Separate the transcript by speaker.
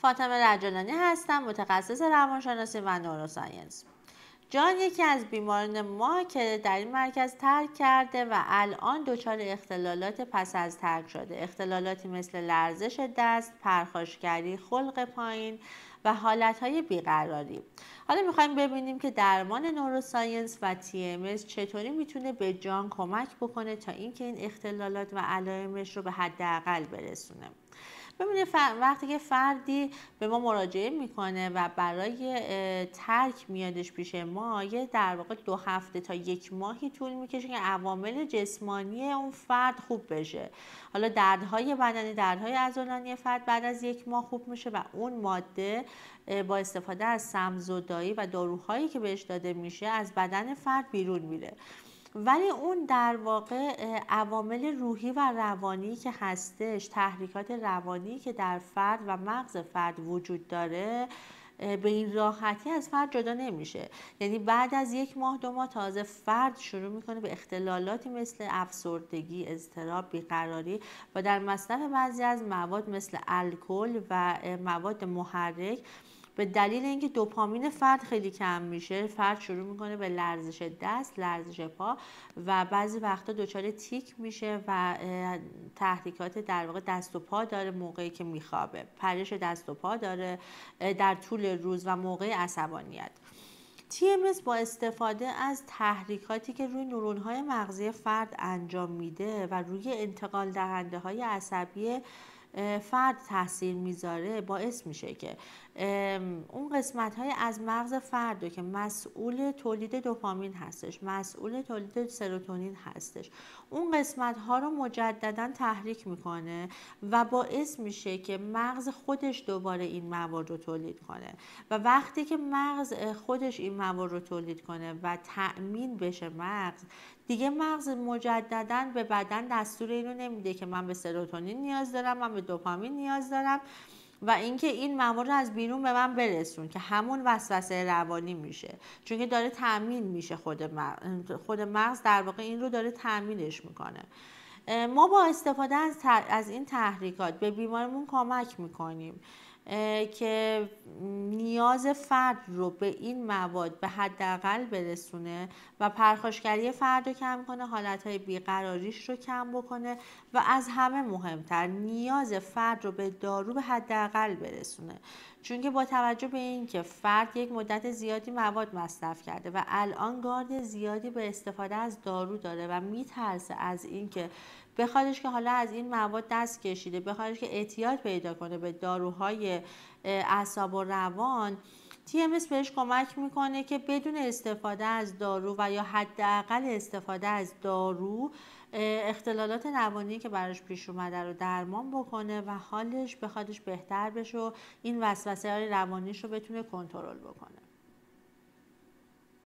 Speaker 1: فاطمه رجلانی هستم، متخصص روانشناسی و نوروساینس. جان یکی از بیماران ما که در این مرکز ترک کرده و الان دچار اختلالات پس از ترک شده. اختلالاتی مثل لرزش دست، پرخاشگری، خلق پایین و حالتهای بیقراری. حالا میخوایم ببینیم که درمان نوروساینس و TMS چطوری میتونه به جان کمک بکنه تا اینکه این اختلالات و علائمش رو به حداقل برسونه. ببینید وقتی که فردی به ما مراجعه میکنه و برای ترک میادش پیش ما، یه در واقع 2 هفته تا 1 ماهی طول میکشه که عوامل جسمانی اون فرد خوب بشه. حالا دردهای بدنی، دردهای عضلانی فرد بعد از 1 ماه خوب میشه و اون ماده با استفاده از سم‌زدایی و داروهایی که بهش داده میشه از بدن فرد بیرون میره. ولی اون در واقع عوامل روحی و روانی که هستش، تحریکات روانی که در فرد و مغز فرد وجود داره، به این راحتی از فرد جدا نمیشه. یعنی بعد از 1 ماه 2 ماه تازه فرد شروع میکنه به اختلالاتی مثل افسردگی، اضطراب، بیقراری و در مصرف بعضی از مواد مثل الکل و مواد محرک به دلیل اینکه دوپامین فرد خیلی کم میشه، فرد شروع میکنه به لرزش دست، لرزش پا و بعضی وقتا دچار تیک میشه و تحریکات در واقع دست و پا داره موقعی که میخوابه، پرش دست و پا داره در طول روز و موقع عصبانیت. TMS با استفاده از تحریکاتی که روی نورون‌های مغزی فرد انجام میده و روی انتقال دهنده های عصبی فرد تاثیر میذاره، باعث میشه که اون قسمت های از مغز فرد که مسئول تولید دوپامین هستش، مسئول تولید سروتونین هستش، اون قسمت ها رو مجددا تحریک میکنه و باعث میشه که مغز خودش دوباره این مواد رو تولید کنه و وقتی که مغز خودش این مواد رو تولید کنه و تأمین بشه مغز، دیگه مغز مجددا به بدن دستور اینو نمیده که من به سروتونین نیاز دارم، من به دوپامین نیاز دارم و اینکه این مواد رو از بیرون به من برسون، که همون وسوسه روانی میشه، چون که داره تأمین میشه. خود مغز در واقع این رو داره تأمینش میکنه. ما با استفاده از این تحریکات به بیمارمون کمک میکنیم که نیاز فرد رو به این مواد به حداقل برسونه و پرخاشگری فرد رو کم کنه، حالتهای بیقراریش رو کم بکنه و از همه مهمتر نیاز فرد رو به دارو به حداقل برسونه. چون که با توجه به اینکه فرد یک مدت زیادی مواد مصرف کرده و الان گارد زیادی به استفاده از دارو داره و میترسه از اینکه بخوادش که حالا از این مواد دست کشیده، بخوادش که اعتیاد پیدا کنه به داروهای اعصاب و روان، TMS بهش کمک میکنه که بدون استفاده از دارو و یا حداقل استفاده از دارو اختلالات روانی که براش پیش اومده رو درمان بکنه و حالش بخوادش بهتر بشه و این وسوسه های روانیش رو بتونه کنترل بکنه.